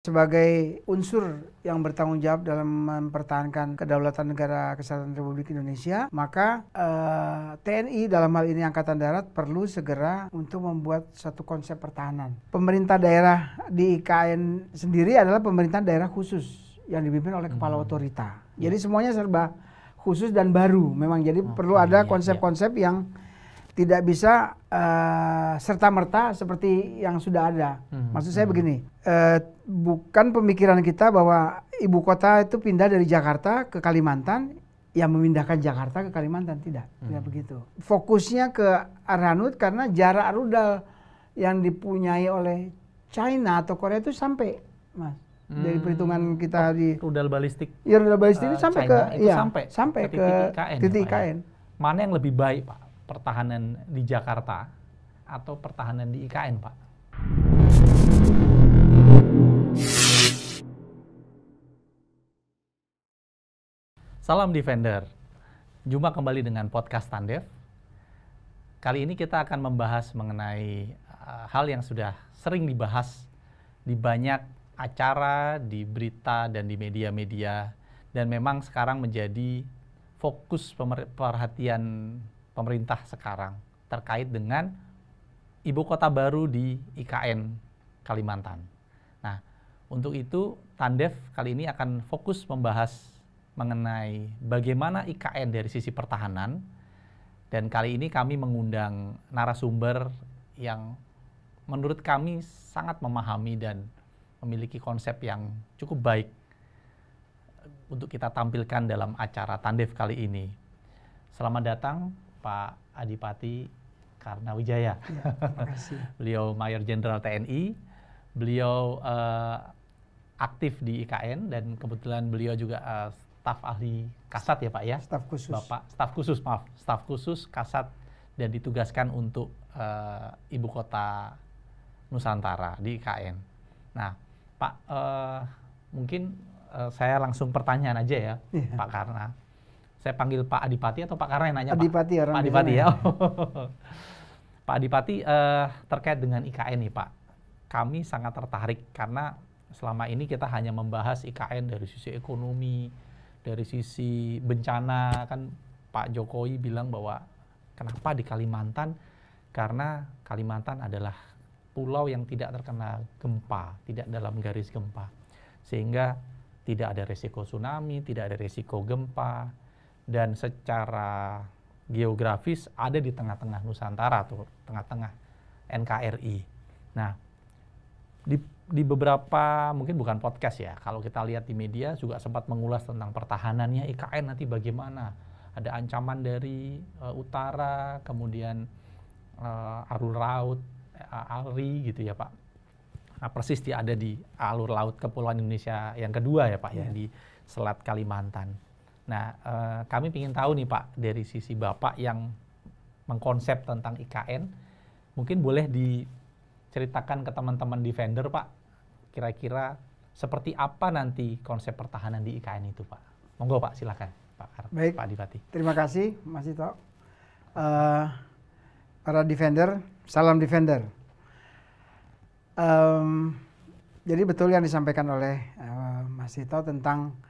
Sebagai unsur yang bertanggung jawab dalam mempertahankan kedaulatan negara kesatuan Republik Indonesia, maka TNI dalam hal ini Angkatan Darat perlu segera untuk membuat satu konsep pertahanan. Pemerintah daerah di IKN sendiri adalah pemerintah daerah khusus yang dipimpin oleh kepala otorita. Jadi semuanya serba khusus dan baru memang. Jadi perlu ada konsep-konsep yang tidak bisa serta-merta seperti yang sudah ada. Maksud saya begini, bukan pemikiran kita bahwa ibu kota itu pindah dari Jakarta ke Kalimantan, yang memindahkan Jakarta ke Kalimantan, tidak begitu. Fokusnya ke Arhanud karena jarak rudal yang dipunyai oleh China atau Korea itu sampai, Mas. Dari perhitungan kita di rudal balistik. Ya, rudal balistik itu sampai China, ke sampai ke titik IKN. Mana yang lebih baik, Pak? Pertahanan di Jakarta atau pertahanan di IKN, Pak? Salam Defender. Jumpa kembali dengan podcast Tandev. Kali ini kita akan membahas mengenai hal yang sudah sering dibahas di banyak acara, di berita, dan di media-media. Dan memang sekarang menjadi fokus perhatian pemerintah sekarang terkait dengan ibu kota baru di IKN Kalimantan. Nah, untuk itu Tandev kali ini akan fokus membahas mengenai bagaimana IKN dari sisi pertahanan, dan kali ini kami mengundang narasumber yang menurut kami sangat memahami dan memiliki konsep yang cukup baik untuk kita tampilkan dalam acara Tandev kali ini. Selamat datang Pak Adipati Karnawijaya. Ya, terima kasih. Beliau Mayor Jenderal TNI, beliau aktif di IKN dan kebetulan beliau juga staf ahli Kasat ya Pak ya? Staf khusus. Bapak, staf khusus Kasat dan ditugaskan untuk ibu kota Nusantara di IKN. Nah Pak, mungkin saya langsung pertanyaan aja ya, Pak Karna. Saya panggil Pak Adipati atau Pak Karna yang nanya Adipati, Pak? Orang Pak Adipati ya. Pak Adipati, terkait dengan IKN nih Pak, kami sangat tertarik karena selama ini kita hanya membahas IKN dari sisi ekonomi, dari sisi bencana. Kan Pak Jokowi bilang bahwa kenapa di Kalimantan? Karena Kalimantan adalah pulau yang tidak terkena gempa, tidak dalam garis gempa. Sehingga tidak ada resiko tsunami, tidak ada resiko gempa. Dan secara geografis ada di tengah-tengah Nusantara atau tengah-tengah NKRI. Nah, di beberapa, mungkin bukan podcast ya, kalau kita lihat di media juga sempat mengulas tentang pertahanannya IKN nanti bagaimana. Ada ancaman dari utara, kemudian alur laut, ALRI gitu ya Pak. Nah, persis dia ada di alur laut Kepulauan Indonesia yang kedua ya Pak ya, di Selat Kalimantan. Nah, kami ingin tahu nih Pak, dari sisi Bapak yang mengkonsep tentang IKN, mungkin boleh diceritakan ke teman-teman Defender Pak, kira-kira seperti apa nanti konsep pertahanan di IKN itu Pak. Monggo Pak, silakan Pak. Baik, Pak Adipati. Terima kasih Mas Ito. Para Defender, salam Defender. Jadi betul yang disampaikan oleh Mas Ito tentang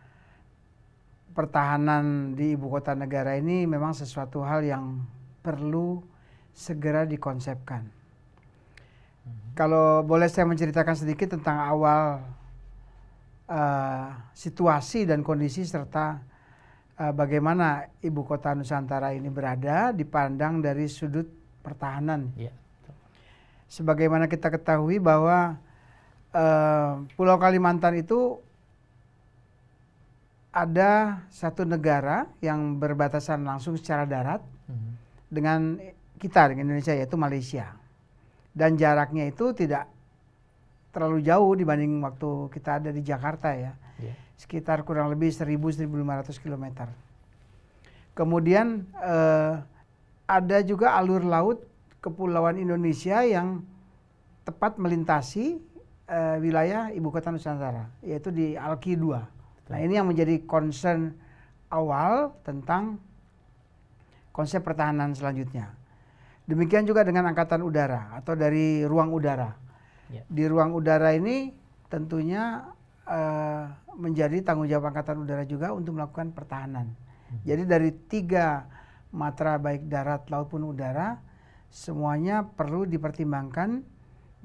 pertahanan di ibu kota negara ini memang sesuatu hal yang perlu segera dikonsepkan. Kalau boleh saya menceritakan sedikit tentang awal situasi dan kondisi serta bagaimana ibu kota Nusantara ini berada dipandang dari sudut pertahanan. Ya. Sebagaimana kita ketahui bahwa Pulau Kalimantan itu ada satu negara yang berbatasan langsung secara darat dengan kita, dengan Indonesia, yaitu Malaysia. Dan jaraknya itu tidak terlalu jauh dibanding waktu kita ada di Jakarta ya. Sekitar kurang lebih 1.000-1.500 km. Kemudian ada juga alur laut Kepulauan Indonesia yang tepat melintasi wilayah ibu kota Nusantara, yaitu di Alki 2. Nah, ini yang menjadi concern awal tentang konsep pertahanan selanjutnya. Demikian juga dengan angkatan udara atau dari ruang udara. Di ruang udara ini tentunya menjadi tanggung jawab Angkatan Udara juga untuk melakukan pertahanan. Jadi dari 3 matra baik darat, laut pun udara, semuanya perlu dipertimbangkan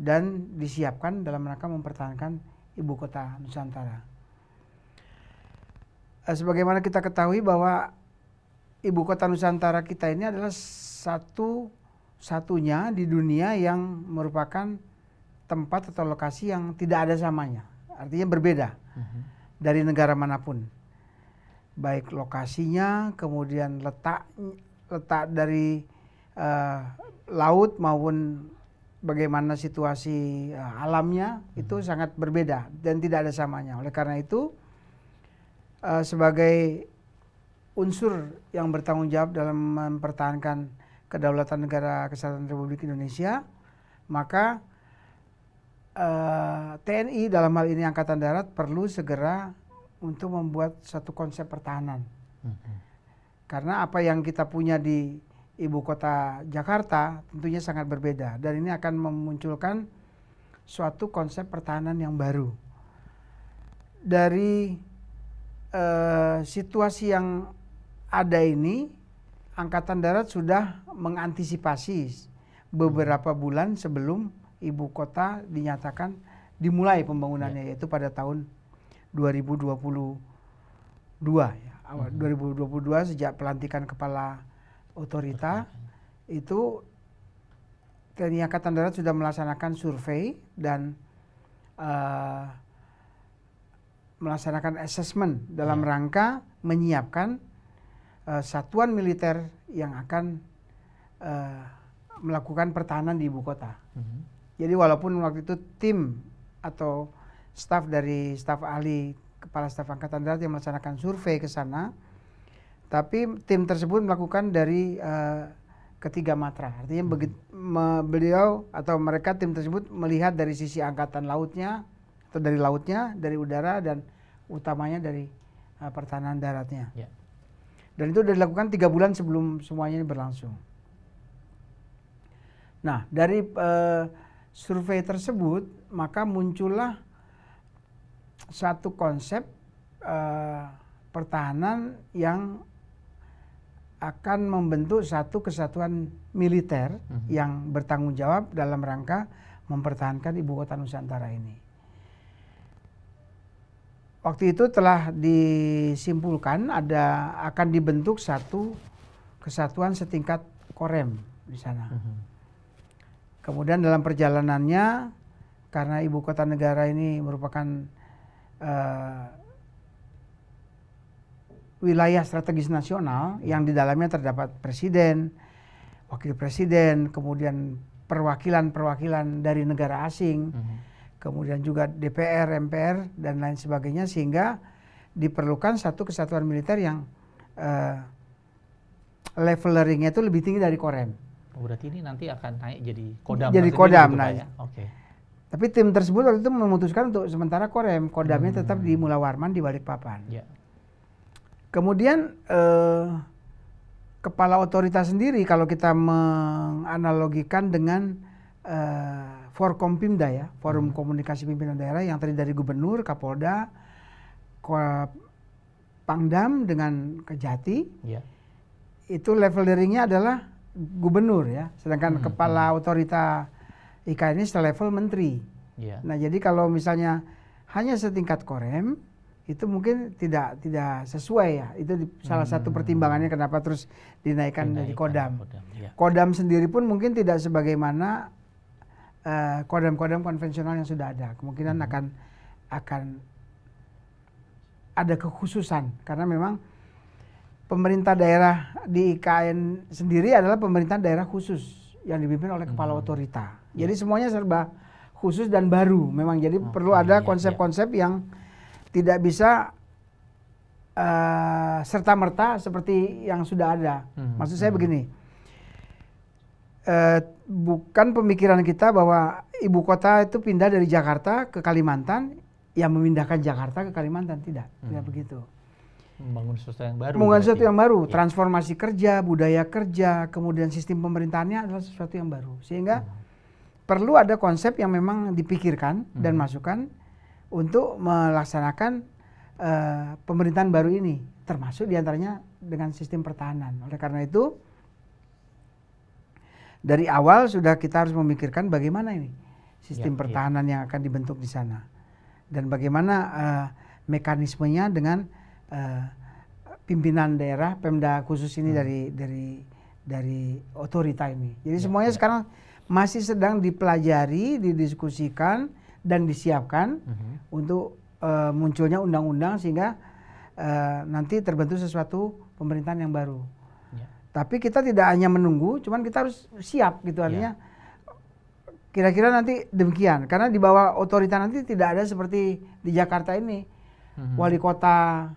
dan disiapkan dalam rangka mempertahankan ibu kota Nusantara. Sebagaimana kita ketahui bahwa ibu kota Nusantara kita ini adalah satu-satunya di dunia yang merupakan tempat atau lokasi yang tidak ada samanya. Artinya berbeda dari negara manapun. Baik lokasinya, kemudian letak dari laut maupun bagaimana situasi alamnya itu sangat berbeda dan tidak ada samanya. Oleh karena itu sebagai unsur yang bertanggung jawab dalam mempertahankan kedaulatan negara kesatuan Republik Indonesia, maka TNI dalam hal ini Angkatan Darat perlu segera untuk membuat satu konsep pertahanan. Karena apa yang kita punya di ibu kota Jakarta tentunya sangat berbeda dan ini akan memunculkan suatu konsep pertahanan yang baru. Dari situasi yang ada ini, Angkatan Darat sudah mengantisipasi beberapa bulan sebelum ibu kota dinyatakan dimulai pembangunannya, yaitu pada tahun 2022 ya. Awal 2022 sejak pelantikan kepala otorita itu TNI Angkatan Darat sudah melaksanakan survei dan melaksanakan assessment dalam rangka menyiapkan satuan militer yang akan melakukan pertahanan di ibu kota. Jadi walaupun waktu itu tim atau staf dari staf ahli kepala staf Angkatan Darat yang melaksanakan survei ke sana, tapi tim tersebut melakukan dari ketiga matra. Artinya beliau atau mereka tim tersebut melihat dari sisi angkatan lautnya atau dari lautnya, dari udara dan utamanya dari pertahanan daratnya. Dan itu sudah dilakukan 3 bulan sebelum semuanya ini berlangsung. Nah, dari survei tersebut maka muncullah satu konsep pertahanan yang akan membentuk satu kesatuan militer yang bertanggung jawab dalam rangka mempertahankan ibu kota Nusantara ini. Waktu itu telah disimpulkan akan dibentuk satu kesatuan setingkat Korem di sana. Kemudian dalam perjalanannya, karena ibu kota negara ini merupakan wilayah strategis nasional yang di dalamnya terdapat presiden, wakil presiden, kemudian perwakilan-perwakilan dari negara asing, kemudian juga DPR, MPR, dan lain sebagainya, sehingga diperlukan satu kesatuan militer yang levelernya itu lebih tinggi dari Korem. Berarti ini nanti akan naik jadi Kodam. Jadi Kodam, gitu, nah. ya? Tapi tim tersebut waktu itu memutuskan untuk sementara Korem, Kodamnya tetap di Mula Warman di Balikpapan. Kemudian kepala otoritas sendiri kalau kita menganalogikan dengan Forkompimda ya, Forum Komunikasi Pimpinan Daerah yang terdiri dari Gubernur, Kapolda, Pangdam dengan Kejati, itu levelernya adalah Gubernur ya, sedangkan kepala otorita IKN ini selevel Menteri. Nah jadi kalau misalnya hanya setingkat Korem, itu mungkin tidak sesuai ya. Itu salah satu pertimbangannya kenapa terus dinaikkan dari Kodam. Kodam sendiri pun mungkin tidak sebagaimana kodam-kodam konvensional yang sudah ada. Kemungkinan akan ada kekhususan karena memang pemerintah daerah di IKN sendiri adalah pemerintah daerah khusus yang dipimpin oleh kepala otorita. Jadi semuanya serba khusus dan baru. Memang jadi perlu ada konsep-konsep yang tidak bisa serta-merta seperti yang sudah ada. Maksud saya begini, bukan pemikiran kita bahwa ibu kota itu pindah dari Jakarta ke Kalimantan, yang memindahkan Jakarta ke Kalimantan, tidak begitu. Membangun sesuatu yang baru. Membangun sesuatu yang baru, transformasi kerja, budaya kerja, kemudian sistem pemerintahannya adalah sesuatu yang baru. Sehingga perlu ada konsep yang memang dipikirkan dan masukkan untuk melaksanakan pemerintahan baru ini, termasuk diantaranya dengan sistem pertahanan. Oleh karena itu, dari awal sudah kita harus memikirkan bagaimana ini sistem pertahanan yang akan dibentuk di sana, dan bagaimana mekanismenya dengan pimpinan daerah, Pemda khusus ini dari otorita ini. Jadi semuanya sekarang masih sedang dipelajari, didiskusikan dan disiapkan untuk munculnya undang-undang sehingga nanti terbentuk sesuatu pemerintahan yang baru. Tapi kita tidak hanya menunggu, cuman kita harus siap gitu, artinya kira-kira nanti demikian. Karena di bawah otorita nanti tidak ada seperti di Jakarta ini, wali kota,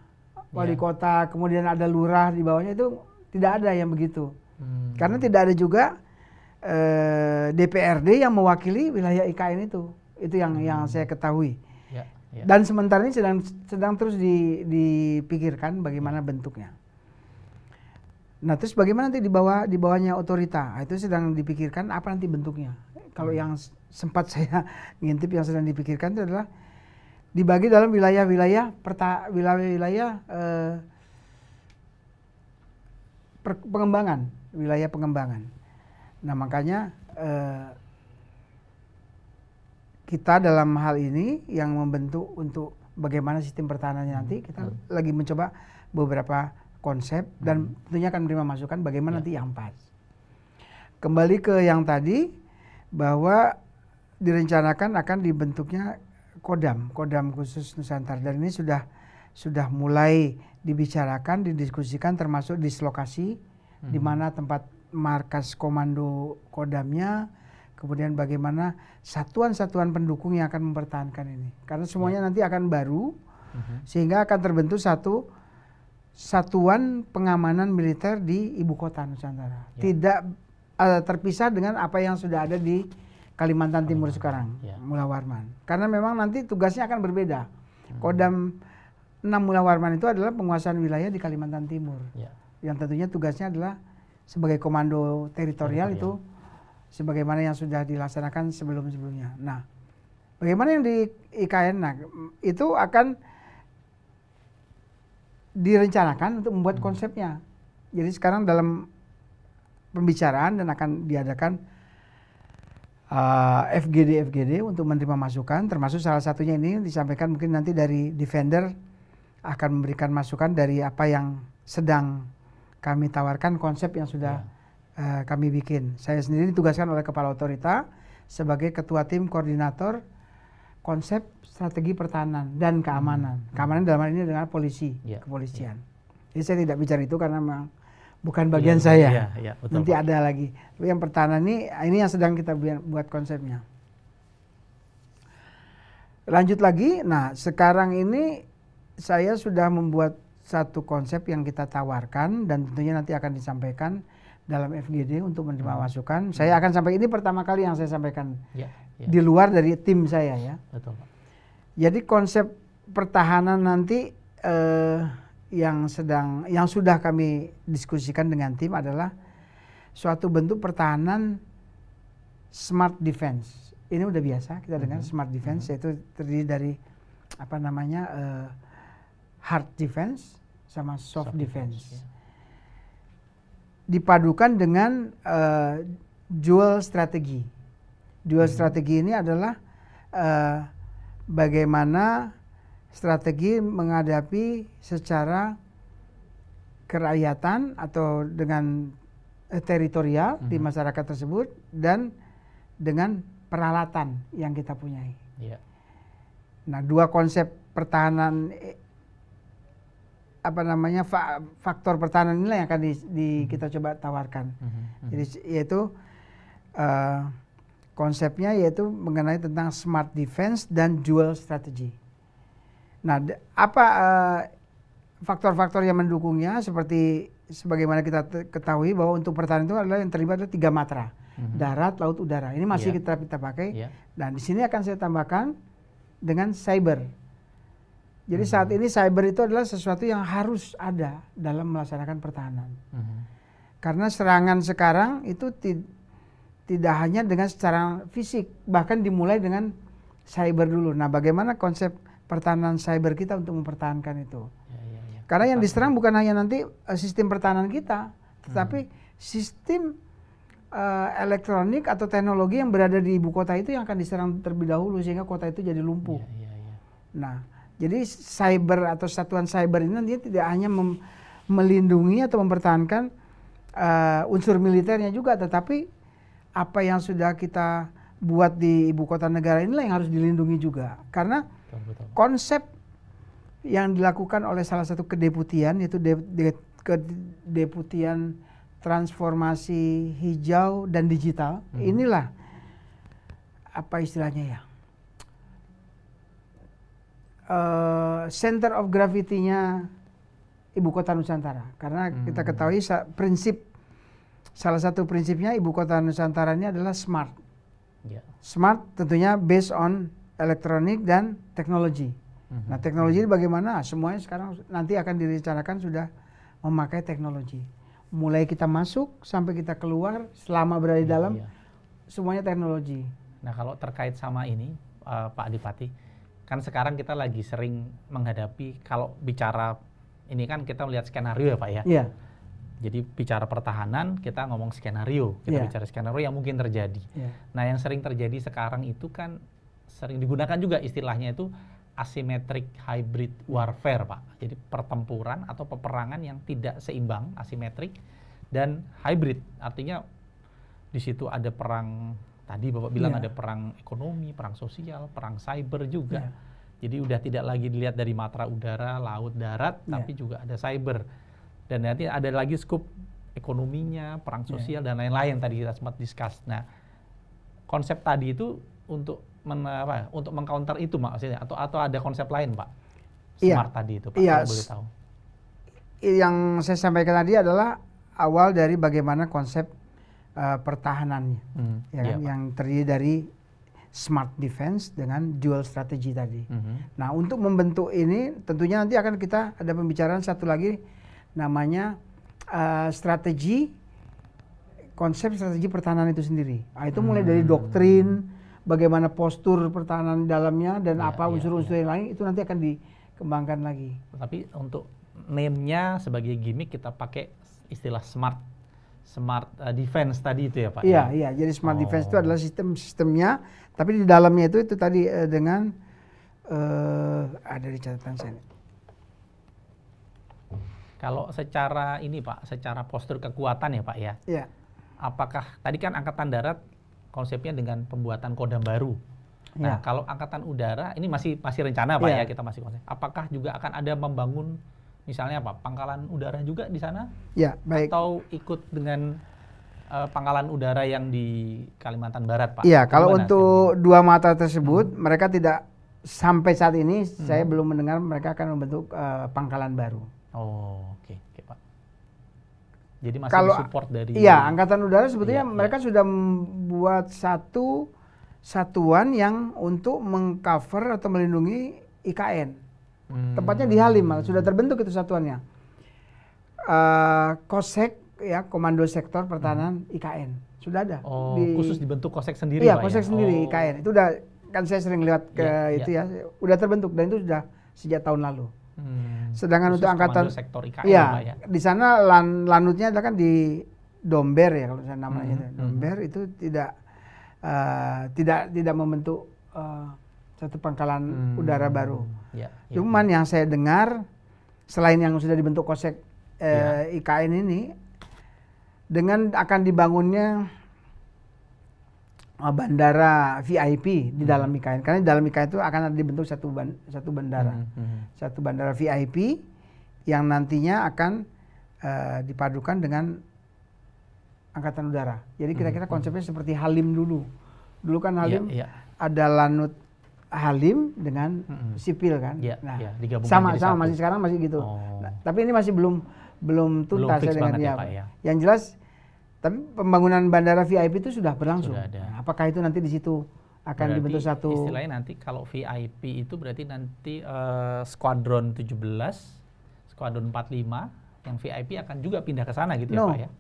kemudian ada lurah di bawahnya, itu tidak ada yang begitu. Karena tidak ada juga DPRD yang mewakili wilayah IKN itu yang saya ketahui. Dan sementara ini sedang terus dipikirkan bagaimana bentuknya. Nah, terus bagaimana nanti di bawahnya otorita? Itu sedang dipikirkan apa nanti bentuknya. Kalau yang sempat saya ngintip yang sedang dipikirkan itu adalah dibagi dalam wilayah-wilayah pengembangan, wilayah pengembangan. Nah, makanya kita dalam hal ini yang membentuk untuk bagaimana sistem pertahanannya nanti, kita lagi mencoba beberapa konsep dan tentunya akan menerima masukan bagaimana nanti yang pas. Kembali ke yang tadi, bahwa direncanakan akan dibentuknya Kodam khusus Nusantara, dan ini sudah mulai dibicarakan, didiskusikan, termasuk dislokasi di mana tempat markas komando Kodamnya, kemudian bagaimana satuan-satuan pendukung yang akan mempertahankan ini. Karena semuanya nanti akan baru, sehingga akan terbentuk satu satuan pengamanan militer di ibu kota Nusantara. Tidak terpisah dengan apa yang sudah ada di Kalimantan Timur sekarang, Mula Warman. Karena memang nanti tugasnya akan berbeda. Kodam 6 Mula Warman itu adalah penguasaan wilayah di Kalimantan Timur. Yang tentunya tugasnya adalah sebagai komando teritorial itu sebagaimana yang sudah dilaksanakan sebelum-sebelumnya. Nah, bagaimana yang di IKN? Nah, itu akan direncanakan untuk membuat konsepnya. Jadi sekarang dalam pembicaraan dan akan diadakan FGD untuk menerima masukan, termasuk salah satunya ini disampaikan mungkin nanti dari Defender akan memberikan masukan dari apa yang sedang kami tawarkan, konsep yang sudah kami bikin. Saya sendiri ditugaskan oleh Kepala Otorita sebagai Ketua Tim Koordinator Konsep Strategi Pertahanan dan Keamanan. Keamanan dalam hal ini dengan kepolisian. Jadi saya tidak bicara itu karena memang bukan bagian saya. Betul, nanti Pak. Ada lagi. Tapi yang pertahanan ini yang sedang kita buat konsepnya. Lanjut lagi. Nah, sekarang ini saya sudah membuat satu konsep yang kita tawarkan dan tentunya nanti akan disampaikan dalam FGD untuk menerima masukan. Saya akan sampaikan, ini pertama kali yang saya sampaikan di luar dari tim saya ya. Betul, Pak. Jadi konsep pertahanan nanti yang sudah kami diskusikan dengan tim adalah suatu bentuk pertahanan smart defense. Ini udah biasa kita dengar smart defense, yaitu terdiri dari hard defense sama soft defense. Dipadukan dengan dual strategi. Dual strategi ini adalah bagaimana strategi menghadapi secara kerakyatan atau dengan teritorial di masyarakat tersebut dan dengan peralatan yang kita punyai. Nah, dua konsep pertahanan faktor pertahanan inilah yang akan kita coba tawarkan. Jadi yaitu konsepnya yaitu mengenai tentang smart defense dan dual strategy. Nah, faktor-faktor yang mendukungnya sebagaimana kita ketahui bahwa untuk pertahanan itu adalah yang terlibat adalah 3 matra. Darat, laut, udara. Ini masih kita pakai. Dan di sini akan saya tambahkan dengan cyber. Jadi saat ini cyber itu adalah sesuatu yang harus ada dalam melaksanakan pertahanan. Karena serangan sekarang itu tidak hanya dengan secara fisik, bahkan dimulai dengan cyber dulu. Nah, bagaimana konsep pertahanan cyber kita untuk mempertahankan itu. Ya. Karena yang diserang bukan hanya nanti sistem pertahanan kita, tetapi sistem elektronik atau teknologi yang berada di ibu kota itu yang akan diserang terlebih dahulu sehingga kota itu jadi lumpuh. Ya. Nah, jadi cyber atau satuan cyber ini dia tidak hanya melindungi atau mempertahankan unsur militernya juga, tetapi apa yang sudah kita buat di ibu kota negara inilah yang harus dilindungi juga. Karena konsep yang dilakukan oleh salah satu kedeputian, yaitu kedeputian transformasi hijau dan digital, inilah apa istilahnya ya, center of gravity-nya ibu kota Nusantara. Karena kita ketahui salah satu prinsipnya ibu kota Nusantara ini adalah smart. Smart tentunya based on elektronik dan teknologi. Nah, teknologi ini bagaimana? Semuanya sekarang nanti akan direncanakan sudah memakai teknologi. Mulai kita masuk sampai kita keluar, selama berada di dalam, semuanya teknologi. Nah, kalau terkait sama ini, Pak Adipati, kan sekarang kita lagi sering menghadapi, kalau bicara ini kan kita melihat skenario ya Pak ya. Iya. Jadi bicara pertahanan, kita ngomong skenario, kita bicara skenario yang mungkin terjadi. Nah, yang sering terjadi sekarang itu kan sering digunakan juga istilahnya itu asymmetric hybrid warfare, Pak. Jadi pertempuran atau peperangan yang tidak seimbang, asimetrik dan hybrid. Artinya di situ ada perang, tadi Bapak bilang ada perang ekonomi, perang sosial, perang cyber juga. Jadi udah tidak lagi dilihat dari matra udara, laut, darat, tapi juga ada cyber. Dan nanti ada lagi skup ekonominya, perang sosial dan lain-lain tadi kita sempat discuss. Nah, konsep tadi itu untuk untuk mengcounter itu maksudnya atau ada konsep lain Pak? Smart tadi itu Pak, kalau boleh tahu. Yang saya sampaikan tadi adalah awal dari bagaimana konsep pertahanannya, yang terdiri dari smart defense dengan dual strategy tadi. Nah, untuk membentuk ini tentunya nanti akan kita ada pembicaraan satu lagi namanya konsep strategi pertahanan itu sendiri. Nah, itu mulai dari doktrin, bagaimana postur pertahanan di dalamnya dan unsur-unsur yang lain itu nanti akan dikembangkan lagi. Tapi untuk name-nya sebagai gimmick kita pakai istilah smart defense tadi itu ya Pak? Iya. Jadi smart defense itu adalah sistemnya, tapi di dalamnya itu tadi dengan ada di catatan saya. Kalau secara ini Pak, secara postur kekuatan ya Pak ya? Iya. Apakah tadi kan Angkatan Darat konsepnya dengan pembuatan Kodam baru. Nah, kalau Angkatan Udara ini masih rencana Pak ya, kita masih konsep. Apakah juga akan ada membangun misalnya apa? Pangkalan udara juga di sana? Ya, baik. Atau ikut dengan pangkalan udara yang di Kalimantan Barat, Pak? Iya, kalau untuk dua matra tersebut mereka tidak sampai saat ini saya belum mendengar mereka akan membentuk pangkalan baru. Oh, oke, Pak. Jadi masih support dari... Iya, Angkatan Udara sebetulnya mereka sudah membuat satu satuan yang untuk mengcover atau melindungi IKN. Tempatnya di Halim, sudah terbentuk itu satuannya. KOSEK, ya, Komando Sektor Pertahanan IKN. Sudah ada. Oh, khusus dibentuk KOSEK sendiri, Pak? Iya, KOSEK sendiri IKN. Itu udah, kan saya sering lihat itu ya, udah terbentuk dan itu sudah sejak tahun lalu. Sedangkan untuk Angkatan Sektor IKN, ya, di sana lanutnya adalah kan di Domber ya kalau saya namanya Domber itu tidak membentuk satu pangkalan udara baru. Cuman yang saya dengar selain yang sudah dibentuk KOSEK IKN ini dengan akan dibangunnya bandara VIP di dalam IKN, karena di dalam IKN itu akan dibentuk satu bandara, satu bandara VIP yang nantinya akan dipadukan dengan Angkatan Udara. Jadi kira-kira konsepnya seperti Halim dulu. Dulu kan Halim ada lanut Halim dengan sipil kan. Sama masih sekarang masih gitu. Nah, tapi ini masih belum tuntas saya dengan dia. Yang jelas tapi pembangunan bandara VIP itu sudah berlangsung. Nah, apakah itu nanti di situ akan berarti dibentuk satu istilahnya nanti kalau VIP itu berarti nanti skuadron 17, skuadron 45 yang VIP akan juga pindah ke sana gitu ya Pak ya?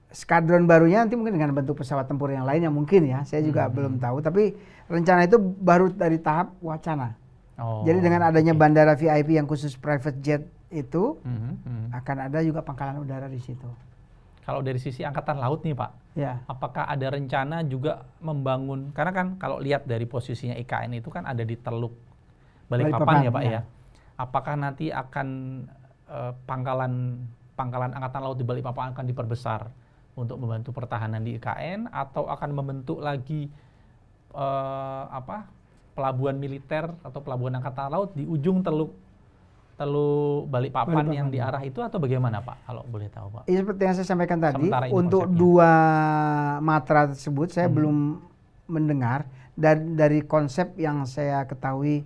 skadron barunya nanti mungkin dengan bentuk pesawat tempur yang lain yang mungkin ya, saya juga belum tahu. Tapi rencana itu baru dari tahap wacana. Jadi dengan adanya bandara VIP yang khusus private jet itu, akan ada juga pangkalan udara di situ. Kalau dari sisi Angkatan Laut nih Pak, Ya. apakah ada rencana juga membangun, karena kan kalau lihat dari posisinya IKN itu kan ada di Teluk Balikpapan ya Pak ya. Apakah nanti akan pangkalan Angkatan Laut di Balikpapan akan diperbesar untuk membantu pertahanan di IKN, atau akan membentuk lagi pelabuhan militer atau pelabuhan Angkatan Laut di ujung Teluk Balikpapan yang di arah itu, atau bagaimana Pak, kalau boleh tahu Pak? Iya, seperti yang saya sampaikan tadi, untuk konsepnya. dua matra tersebut saya belum mendengar, dan dari konsep yang saya ketahui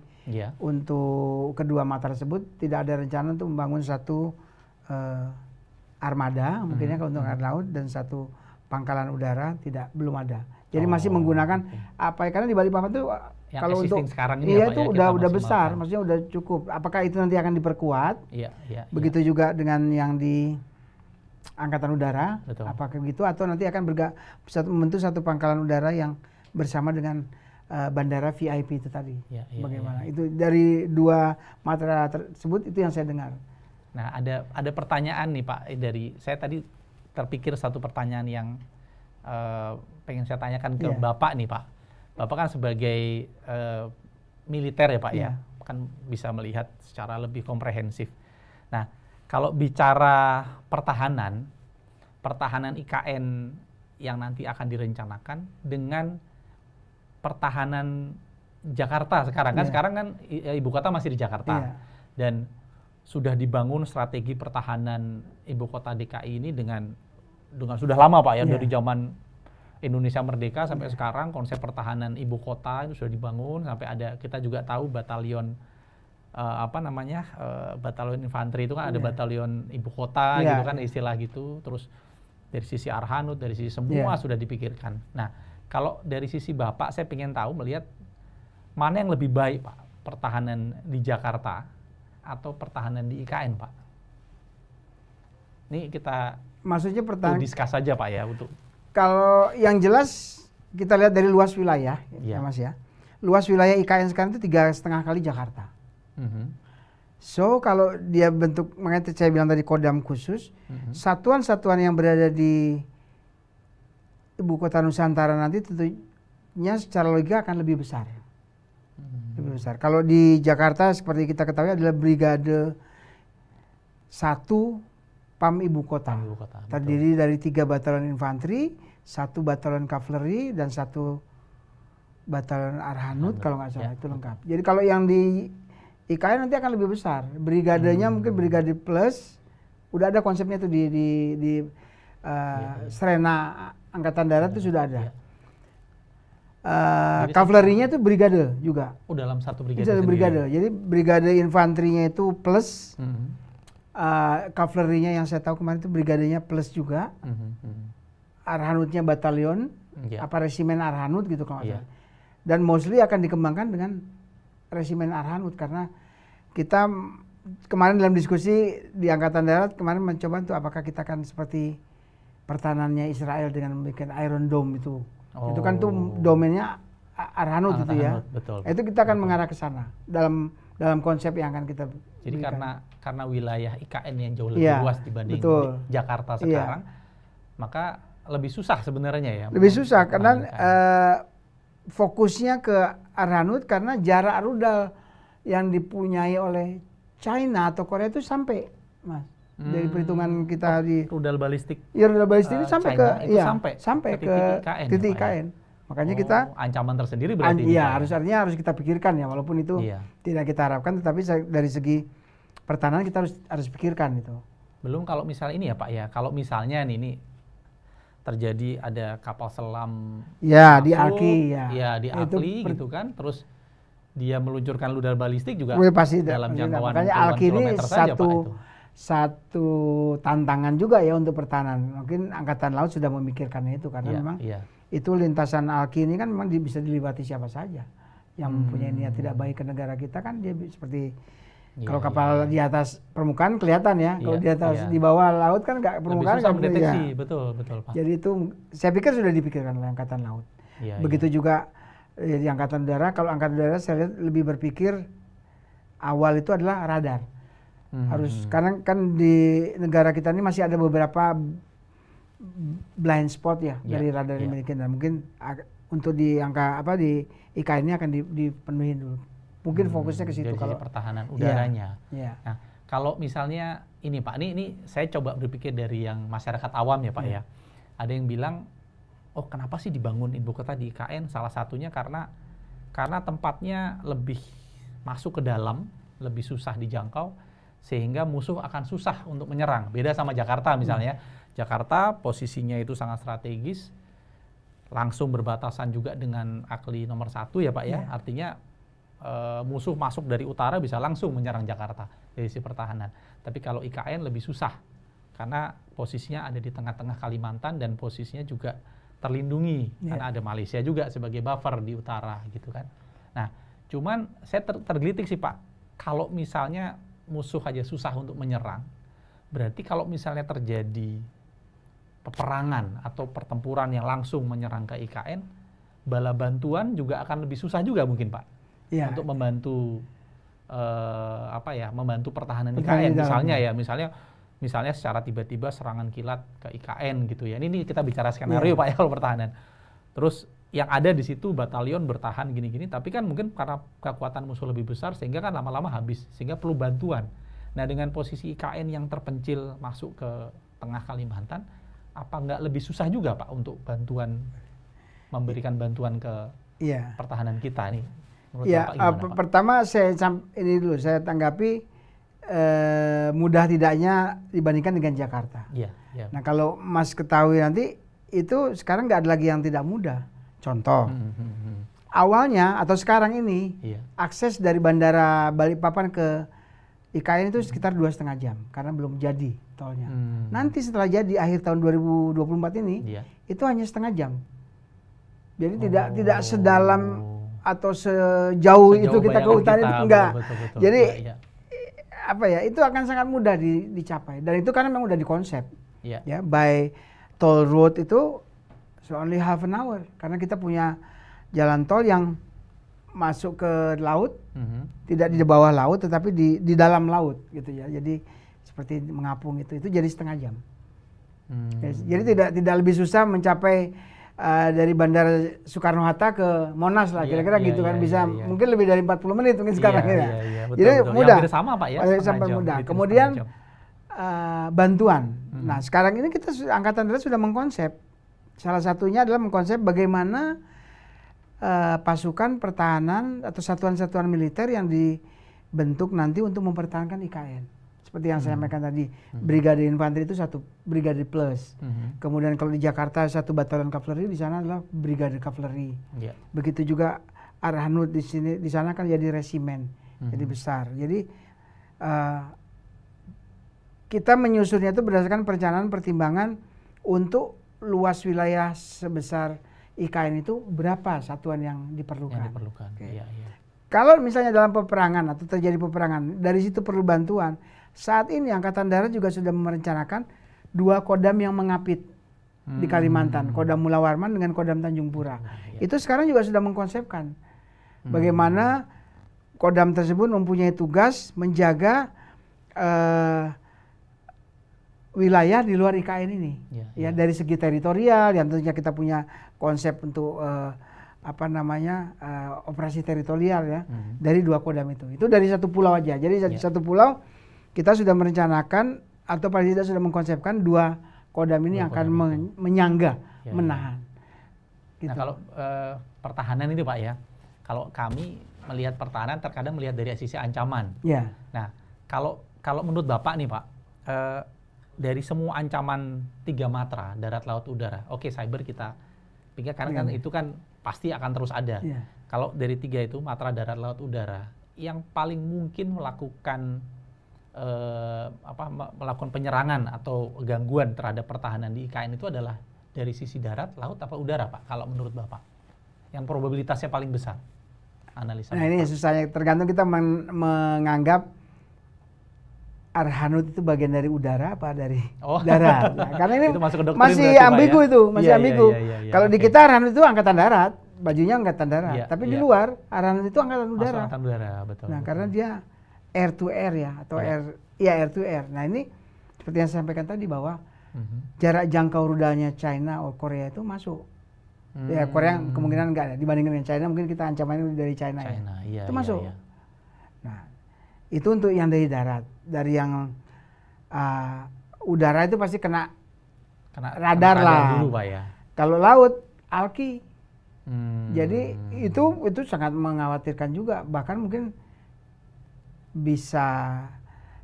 untuk kedua matra tersebut tidak ada rencana untuk membangun satu armada, mungkinnya kalau untuk Angkatan Laut, dan satu pangkalan udara belum ada. Jadi masih menggunakan karena di Balikpapan itu yang kalau untuk sekarang ini itu udah besar, maksudnya udah cukup. Apakah itu nanti akan diperkuat? Begitu juga dengan yang di Angkatan Udara, apakah begitu, atau nanti akan membentuk satu pangkalan udara yang bersama dengan bandara VIP itu tadi. Bagaimana? Itu dari dua matra tersebut itu yang saya dengar. Nah, ada pertanyaan nih Pak, saya tadi terpikir satu pertanyaan yang pengen saya tanyakan ke Bapak nih Pak. Bapak kan sebagai militer ya Pak ya, kan bisa melihat secara lebih komprehensif. Nah, kalau bicara pertahanan IKN yang nanti akan direncanakan dengan pertahanan Jakarta sekarang kan, sekarang kan ibu kota masih di Jakarta, dan sudah dibangun strategi pertahanan ibu kota DKI ini dengan sudah lama Pak ya, dari zaman Indonesia Merdeka sampai sekarang konsep pertahanan ibu kota itu sudah dibangun, sampai kita juga tahu batalion batalion infanteri itu kan ada batalion ibu kota gitu kan, istilah gitu. Terus dari sisi Arhanud, dari sisi semua sudah dipikirkan. Nah, kalau dari sisi Bapak saya ingin tahu, melihat mana yang lebih baik Pak, pertahanan di Jakarta atau pertahanan di IKN Pak? Ini kita maksudnya pertahanan discuss saja Pak ya, untuk kalau yang jelas kita lihat dari luas wilayah, ya Mas ya. Luas wilayah IKN sekarang itu 3,5 kali Jakarta. So kalau dia bentuk, makanya saya bilang tadi kodam khusus, satuan-satuan yang berada di ibu kota Nusantara nanti tentunya secara logika akan lebih besar. Lebih besar. Kalau di Jakarta seperti kita ketahui adalah Brigade 1 PAM Ibu Kota. Terdiri dari 3 batalion infanteri, 1 batalion kavaleri, dan 1 batalion Arhanud kalau nggak salah, itu lengkap. Jadi kalau yang di IKN nanti akan lebih besar. Brigadenya mungkin brigade plus, udah ada konsepnya tuh di Serena Angkatan Darat itu sudah ada. Kavalerinya itu brigade juga. Dalam satu brigade. Satu brigade. Jadi brigade infanterinya itu plus. Kavalerinya yang saya tahu kemarin itu brigadenya plus juga. Arhanudnya batalion, resimen Arhanud gitu kalau nggak salah. Dan mostly akan dikembangkan dengan resimen Arhanud, karena kita kemarin dalam diskusi di Angkatan Darat kemarin mencoba untuk apakah kita akan seperti pertahanannya Israel dengan membuat Iron Dome itu. Itu kan tuh domainnya Arhanud itu ya. Betul. Itu kita akan mengarah ke sana dalam konsep yang akan kita jadi berikan. karena wilayah IKN yang jauh lebih luas dibanding Jakarta sekarang, maka lebih susah sebenarnya ya. Lebih susah karena fokusnya ke Arhanud, karena jarak rudal yang dipunyai oleh China atau Korea itu sampai, Mas. Dari perhitungan kita di rudal balistik. Ya, rudal balistik itu sampai China, ke sampai ke titik IKN. Makanya kita ancaman tersendiri berarti. Iya, harus kita pikirkan ya, walaupun itu tidak kita harapkan, tetapi dari segi pertahanan kita harus pikirkan itu. Belum kalau misalnya ini ya Pak ya, kalau misalnya ini terjadi ada kapal selam di Alki di Alki gitu kan, terus dia meluncurkan rudal balistik juga pasti dalam jangkauan makanya Alki ini satu tantangan juga ya untuk pertahanan. Mungkin Angkatan Laut sudah memikirkannya itu, karena memang itu lintasan Alki ini kan memang bisa dilewati siapa saja yang mempunyai niat tidak baik ke negara kita, kan dia seperti Iya, Kalau iya, kapal iya. di atas permukaan kelihatan ya, kalau Iya, di atas iya. di bawah laut kan nggak Lebih permukaan susah nggak mendeteksi, ya. betul, betul Pak. Jadi itu saya pikir sudah dipikirkan oleh Angkatan Laut. Iya, Begitu iya. juga di Angkatan Udara. Kalau Angkatan Udara saya lihat lebih berpikir awal itu adalah radar. Harus karena kan di negara kita ini masih ada beberapa blind spot ya Iya, dari radar yang iya. dimiliki, dan mungkin untuk di angka apa di IKN ini akan dipenuhi dulu. Mungkin fokusnya ke situ Dari kalau sisi pertahanan udaranya. Iya. Nah, kalau misalnya ini Pak, ini saya coba berpikir dari yang masyarakat awam ya Pak ya. Ada yang bilang, oh kenapa sih dibangun ibu kota di IKN? Salah satunya karena tempatnya lebih masuk ke dalam, lebih susah dijangkau, sehingga musuh akan susah untuk menyerang. Beda sama Jakarta misalnya. Jakarta posisinya itu sangat strategis, langsung berbatasan juga dengan AKLI nomor 1 ya Pak ya. Artinya musuh masuk dari utara bisa langsung menyerang Jakarta dari sisi pertahanan. Tapi kalau IKN lebih susah karena posisinya ada di tengah-tengah Kalimantan dan posisinya juga terlindungi karena ada Malaysia juga sebagai buffer di utara gitu kan. Nah, cuman saya tergelitik sih Pak, kalau misalnya musuh aja susah untuk menyerang, berarti kalau misalnya terjadi peperangan atau pertempuran yang langsung menyerang ke IKN, bala bantuan juga akan lebih susah juga mungkin Pak. Iya. Untuk membantu membantu pertahanan Pertahanan IKN di misalnya ya, misalnya secara tiba-tiba serangan kilat ke IKN gitu ya. Ini kita bicara skenario Pak ya kalau pertahanan. Terus yang ada di situ batalion bertahan gini-gini, tapi kan mungkin karena kekuatan musuh lebih besar sehingga kan lama-lama habis, sehingga perlu bantuan. Nah, dengan posisi IKN yang terpencil masuk ke tengah Kalimantan, apa nggak lebih susah juga Pak untuk memberikan bantuan ke pertahanan kita nih? Menurut Bapak gimana, Pak? Pertama saya tanggapi mudah tidaknya dibandingkan dengan Jakarta. Iya, iya. Nah, kalau Mas ketahui nanti itu sekarang nggak ada lagi yang tidak mudah. Contoh, awalnya atau sekarang ini akses dari Bandara Balikpapan ke IKN itu sekitar 2,5 jam karena belum jadi tolnya. Nanti setelah jadi akhir tahun 2024 ini itu hanya setengah jam. Jadi tidak sedalam atau sejauh itu kita ke hutan itu enggak. Betul. Jadi itu akan sangat mudah dicapai, dan itu karena memang udah dikonsep. Ya, by toll road itu only half an hour karena kita punya jalan tol yang masuk ke laut, tidak di bawah laut tetapi di dalam laut gitu ya. Jadi seperti mengapung itu jadi setengah jam. Jadi tidak lebih susah mencapai dari Bandara Soekarno-Hatta ke Monas lah, kira-kira gitu kan, bisa mungkin lebih dari 40 menit mungkin sekarang ya. Betul, jadi betul. mudah. Hampir sama Pak ya. Sampai mudah. Kemudian bantuan. Nah, sekarang ini kita Angkatan Darat sudah mengkonsep. Salah satunya adalah mengkonsep bagaimana pasukan pertahanan atau satuan-satuan militer yang dibentuk nanti untuk mempertahankan IKN. Seperti yang saya sampaikan tadi, brigade infanteri itu 1 brigade plus. Kemudian kalau di Jakarta 1 batalion kavaleri, di sana adalah brigade kavaleri. Begitu juga Arhanud di sana kan jadi resimen, jadi besar. Jadi kita menyusunnya itu berdasarkan perencanaan pertimbangan untuk luas wilayah sebesar IKN itu berapa satuan yang diperlukan. Kalau misalnya dalam peperangan atau terjadi peperangan, dari situ perlu bantuan. Saat ini Angkatan Darat juga sudah merencanakan 2 kodam yang mengapit di Kalimantan, Kodam Mula Warman dengan Kodam Tanjung Pura. Itu sekarang juga sudah mengkonsepkan bagaimana kodam tersebut mempunyai tugas menjaga wilayah di luar IKN ini. Dari segi teritorial, yang tentunya kita punya konsep untuk operasi teritorial ya, dari 2 kodam itu. Itu dari 1 pulau aja. Jadi 1 pulau kita sudah merencanakan atau paling tidak sudah mengkonsepkan 2 kodam ini yang akan menyangga, menahan. Gitu. Nah, kalau pertahanan itu Pak ya, kalau kami melihat pertahanan terkadang melihat dari sisi ancaman. Nah, kalau menurut Bapak nih Pak, dari semua ancaman 3 matra, darat, laut, udara, oke, cyber kita pikir karena kan itu kan pasti akan terus ada. Kalau dari 3 itu, matra, darat, laut, udara, yang paling mungkin melakukan penyerangan atau gangguan terhadap pertahanan di IKN itu adalah dari sisi darat, laut, apa udara Pak? Kalau menurut Bapak, yang probabilitasnya paling besar, analisa. Nah, ini susahnya, tergantung kita menganggap Arhanud itu bagian dari udara apa dari Oh. darat? Nah, karena ini Itu masuk ke doktrin masih berarti, Pak, ambigu ya? itu, masih Iya, ambigu. iya, Kalau di oke. kita Arhanud itu angkatan darat, bajunya angkatan darat. Iya, Tapi di iya. luar Arhanud itu angkatan Masuk udara. angkatan udara, betul. Nah, betul. karena dia air to air ya, atau Iya. air to air. Nah, ini seperti yang saya sampaikan tadi bahwa Mhm. jarak jangkau rudalnya China atau Korea itu masuk. Ya, Korea kemungkinan enggak ya. Dibandingkan dengan China, mungkin kita ancamannya dari China, ya. China, iya, Itu iya, masuk. iya. Nah, itu untuk yang dari darat. Dari yang udara itu pasti kena Kena radar kena lah. dulu, Pak, ya. Kalau laut, alki. Hmm. Jadi itu sangat mengkhawatirkan juga. Bahkan mungkin bisa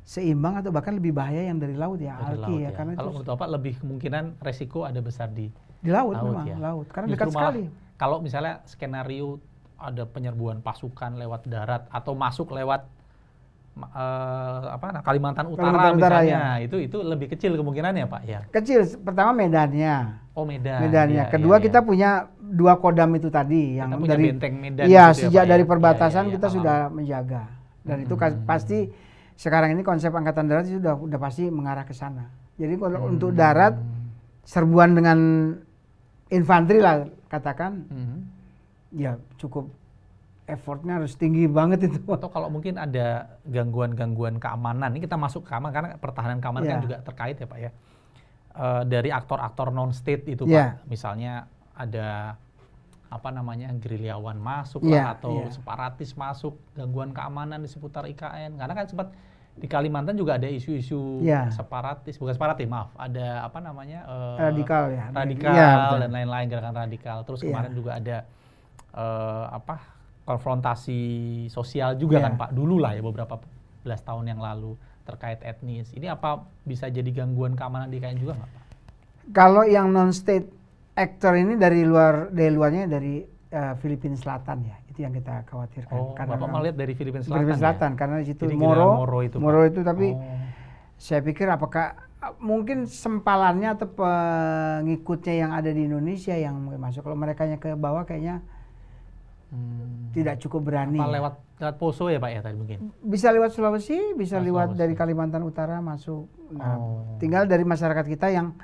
seimbang atau bahkan lebih bahaya yang dari laut ya, Dari alki laut, ya. Karena kalau itu menurut Bapak lebih kemungkinan resiko ada besar di laut laut, memang, ya. laut. Karena Justru dekat malah sekali. Kalau misalnya skenario ada penyerbuan pasukan lewat darat atau masuk lewat Kalimantan Utara Kalimantan Utara, misalnya, itu lebih kecil kemungkinannya, Pak, ya. Kecil, pertama medannya. Oh, Medan. Medannya. Iya, Kedua iya, kita iya. punya 2 kodam itu tadi yang Kita punya dari benteng Medan iya, gitu ya, sejak Pak, dari ya? perbatasan Iya, iya, kita iya, sudah alam. menjaga. Dan itu pasti sekarang ini konsep angkatan darat sudah pasti mengarah ke sana. Jadi kalau untuk darat serbuan dengan infanteri lah katakan, ya cukup effortnya harus tinggi banget itu. Atau kalau mungkin ada gangguan-gangguan keamanan, ini kita masuk ke keamanan karena pertahanan keamanan kan Iya. juga terkait ya, Pak, ya. Dari aktor-aktor non-state itu, Iya. Pak, misalnya ada gerilyawan masuk Iya, lah atau iya. separatis masuk, gangguan keamanan di seputar IKN. Karena kan sempat di Kalimantan juga ada isu-isu Iya. separatis, bukan separatis, maaf, ada Radikal ya. radikal Iya, betul. dan lain-lain, gerakan radikal. Terus Iya. kemarin juga ada konfrontasi sosial juga Iya. kan, Pak, dulu lah ya beberapa belas tahun yang lalu terkait etnis. Ini apa bisa jadi gangguan keamanan di IKN juga nggak, Pak? Kalau yang non-state actor ini dari luarnya dari Filipina Selatan ya, itu yang kita khawatirkan. Oh, karena Bapak memang melihat dari Filipina Selatan, Filipina Selatan karena di situ Jadi gerakan Moro itu, itu, Pak. tapi Oh. saya pikir apakah mungkin sempalannya atau pengikutnya yang ada di Indonesia yang mungkin masuk. Kalau mereka ke bawah kayaknya tidak cukup berani. Apa lewat Poso ya, Pak, ya tadi mungkin? Bisa lewat Sulawesi, bisa lewat Sulawesi. dari Kalimantan Utara masuk. Nah, Oh. tinggal dari masyarakat kita yang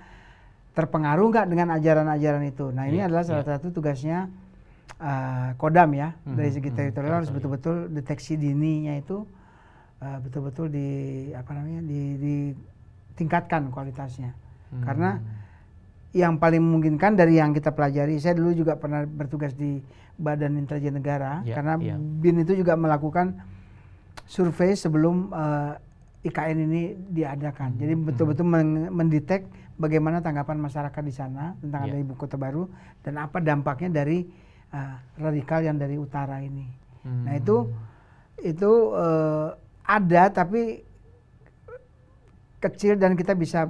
terpengaruh nggak dengan ajaran-ajaran itu. Nah, ini Iya, adalah salah satu tugasnya Kodam ya, dari segi teritorial harus teritorial. betul-betul deteksi dininya itu betul-betul ditingkatkan kualitasnya. Karena yang paling memungkinkan dari yang kita pelajari, saya dulu juga pernah bertugas di Badan Intelijen Negara, Iya, karena iya. BIN itu juga melakukan survei sebelum IKN ini diadakan. Jadi betul-betul mendetek bagaimana tanggapan masyarakat di sana tentang Iya. ada ibu kota baru dan apa dampaknya dari radikal yang dari utara ini. Nah itu ada tapi kecil dan kita bisa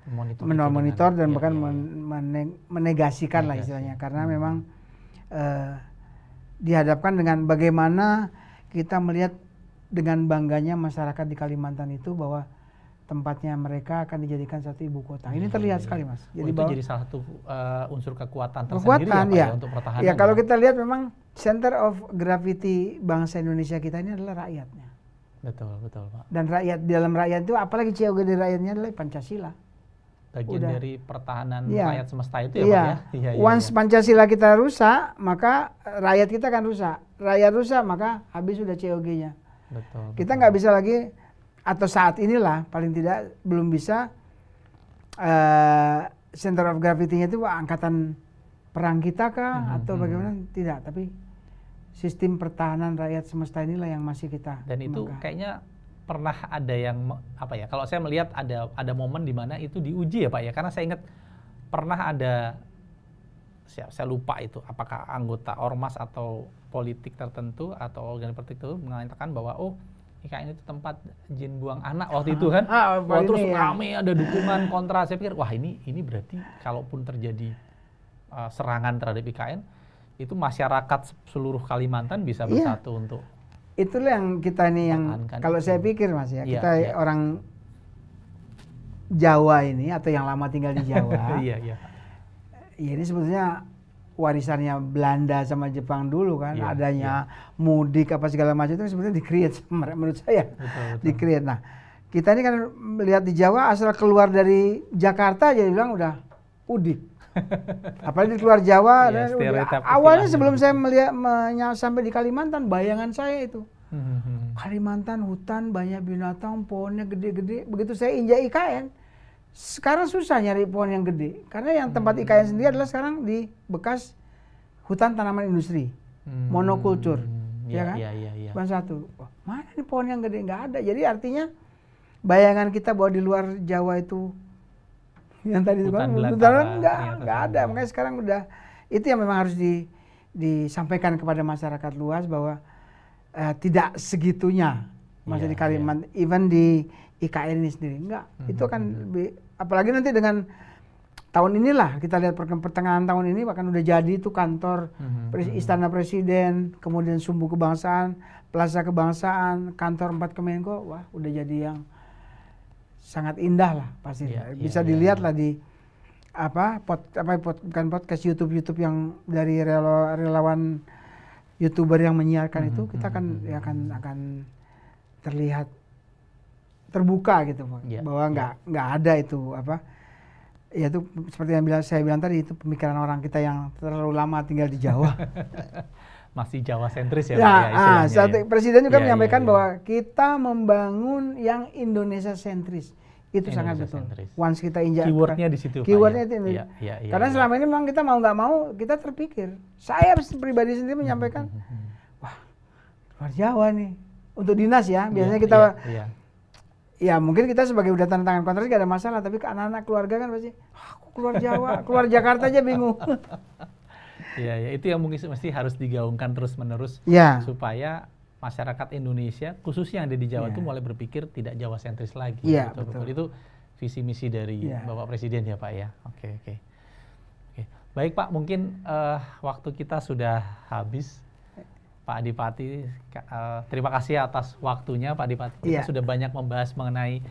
monitor dan Iya, bahkan iya. menegasikan lah istilahnya karena memang dihadapkan dengan bagaimana kita melihat dengan bangganya masyarakat di Kalimantan itu bahwa tempatnya mereka akan dijadikan satu ibu kota. Ini terlihat sekali, Mas. Jadi itu jadi salah satu unsur kekuatan tersendiri kekuatan, ya, Pak, ya. untuk pertahanan. Ya, kalau ya? kita lihat memang center of gravity bangsa Indonesia kita ini adalah rakyatnya. Betul, Pak. Dan rakyat di dalam rakyat itu apalagi COG dari rakyatnya adalah Pancasila. Bagian Udah. dari pertahanan Iya. rakyat semesta itu ya, Iya. Pak, ya? Iya, Once iya. Pancasila kita rusak, maka rakyat kita akan rusak. Rakyat rusak, maka habis sudah COG-nya. Betul. Kita nggak bisa lagi, atau saat inilah paling tidak belum bisa center of gravity-nya itu angkatan perang kita kah atau bagaimana? Tidak, tapi sistem pertahanan rakyat semesta inilah yang masih kita Dan itu kembangkan. kayaknya pernah ada yang kalau saya melihat ada momen di mana itu diuji ya, Pak, ya, karena saya ingat pernah ada saya lupa itu apakah anggota ormas atau politik tertentu atau organisasi tertentu mengatakan bahwa IKN itu tempat jin buang anak waktu itu kan. Terus rame ada dukungan kontra. Saya pikir wah ini berarti kalaupun terjadi serangan terhadap IKN itu masyarakat seluruh Kalimantan bisa bersatu untuk itulah yang kita ini yang kalau saya pikir, Mas, ya, kita orang Jawa ini atau yang lama tinggal di Jawa. Iya. Ya ini sebetulnya warisannya Belanda sama Jepang dulu kan, Iya, adanya mudik apa segala macam itu sebenarnya di-create menurut saya. Betul. Di-create. Nah, kita ini kan melihat di Jawa asal keluar dari Jakarta aja bilang udah mudik. Apalagi di keluar Jawa. Iya, stereotip Awalnya istilahnya sebelum begitu. saya melihat sampai di Kalimantan, bayangan saya itu Kalimantan hutan banyak binatang, pohonnya gede-gede. Begitu saya injak IKN, sekarang susah nyari pohon yang gede. Karena yang tempat IKN sendiri adalah sekarang di bekas hutan tanaman industri, monokultur, ya kan? Iya. Bukan satu. Wah, mana nih pohon yang gede? Nggak ada. Jadi artinya bayangan kita bahwa di luar Jawa itu yang tadi itu kan belantara, nggak ada. Makanya sekarang udah itu yang memang harus disampaikan kepada masyarakat luas bahwa tidak segitunya masa di Kalimantan, even di IKN ini sendiri enggak. Itu kan apalagi nanti dengan tahun inilah kita lihat pertengahan tahun ini bahkan udah jadi itu kantor Istana Presiden, kemudian Sumbu Kebangsaan, Plaza Kebangsaan, kantor 4 Kemenko, wah udah jadi yang sangat indah lah pasti. Bisa dilihat lah di bukan podcast YouTube yang dari relawan YouTuber yang menyiarkan itu, kita akan terlihat terbuka gitu, bahwa nggak ada itu ya itu seperti yang saya bilang tadi, itu pemikiran orang kita yang terlalu lama tinggal di Jawa. Masih Jawa sentris ya, Pak, ya, Presiden juga menyampaikan bahwa kita membangun yang Indonesia sentris. Itu sangat betul. Once kita injak keywordnya di situ. Keywordnya itu. Karena selama ini memang kita mau nggak mau kita terpikir. Saya pribadi sendiri menyampaikan, wah luar Jawa nih untuk dinas ya. Biasanya kita ya mungkin kita sebagai udah tanda tangan kontrak gak ada masalah, tapi ke anak-anak keluarga kan pasti, aku keluar Jawa, keluar Jakarta aja bingung. Iya, itu yang mungkin mesti harus digaungkan terus-menerus supaya masyarakat Indonesia khususnya yang ada di Jawa itu mulai berpikir tidak Jawa sentris lagi. Betul. Itu visi misi dari Bapak Presiden ya Pak ya. Oke. Baik Pak, mungkin waktu kita sudah habis. Pak Adipati, terima kasih atas waktunya Pak Adipati. Kita sudah banyak membahas mengenai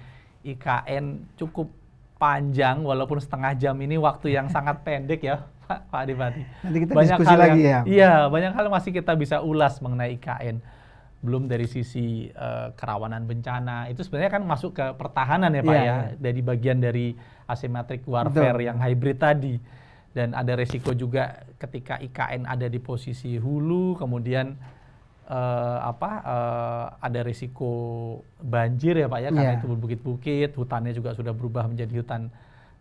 IKN cukup panjang, walaupun setengah jam ini waktu yang sangat pendek ya Pak Adipati. Nanti kita banyak diskusi lagi ya. Iya, banyak hal masih kita bisa ulas mengenai IKN. Belum dari sisi kerawanan bencana, itu sebenarnya kan masuk ke pertahanan ya Pak ya. Dari bagian dari asymmetric warfare yang hybrid tadi. Dan ada resiko juga ketika IKN ada di posisi hulu, kemudian ada risiko banjir ya Pak ya, karena itu berbukit-bukit, hutannya juga sudah berubah menjadi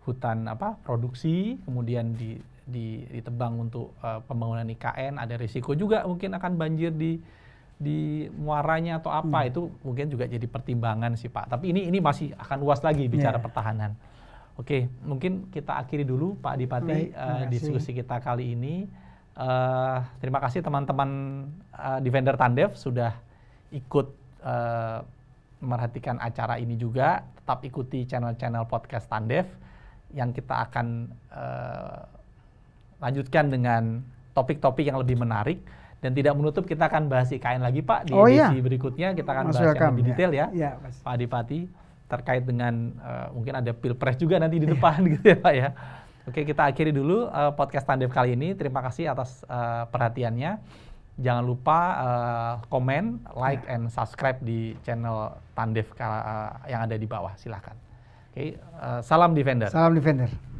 hutan produksi, kemudian ditebang untuk pembangunan IKN, ada risiko juga mungkin akan banjir di muaranya atau apa, itu mungkin juga jadi pertimbangan sih Pak. Tapi ini masih akan luas lagi bicara pertahanan. Oke, mungkin kita akhiri dulu Pak Adipati diskusi kita kali ini. Terima kasih teman-teman Defender Tandev sudah ikut merhatikan acara ini juga. Tetap ikuti channel-channel podcast Tandev yang kita akan lanjutkan dengan topik-topik yang lebih menarik. Dan tidak menutup, kita akan bahas IKN lagi Pak di edisi berikutnya. Kita akan bahas yang lebih detail ya Pak Adipati. Terkait dengan mungkin ada pilpres juga nanti di depan gitu ya Pak ya. Oke, kita akhiri dulu podcast Tandev kali ini. Terima kasih atas perhatiannya. Jangan lupa komen, like, and subscribe di channel Tandev yang ada di bawah. Silahkan. Oke, salam Defender. Salam Defender.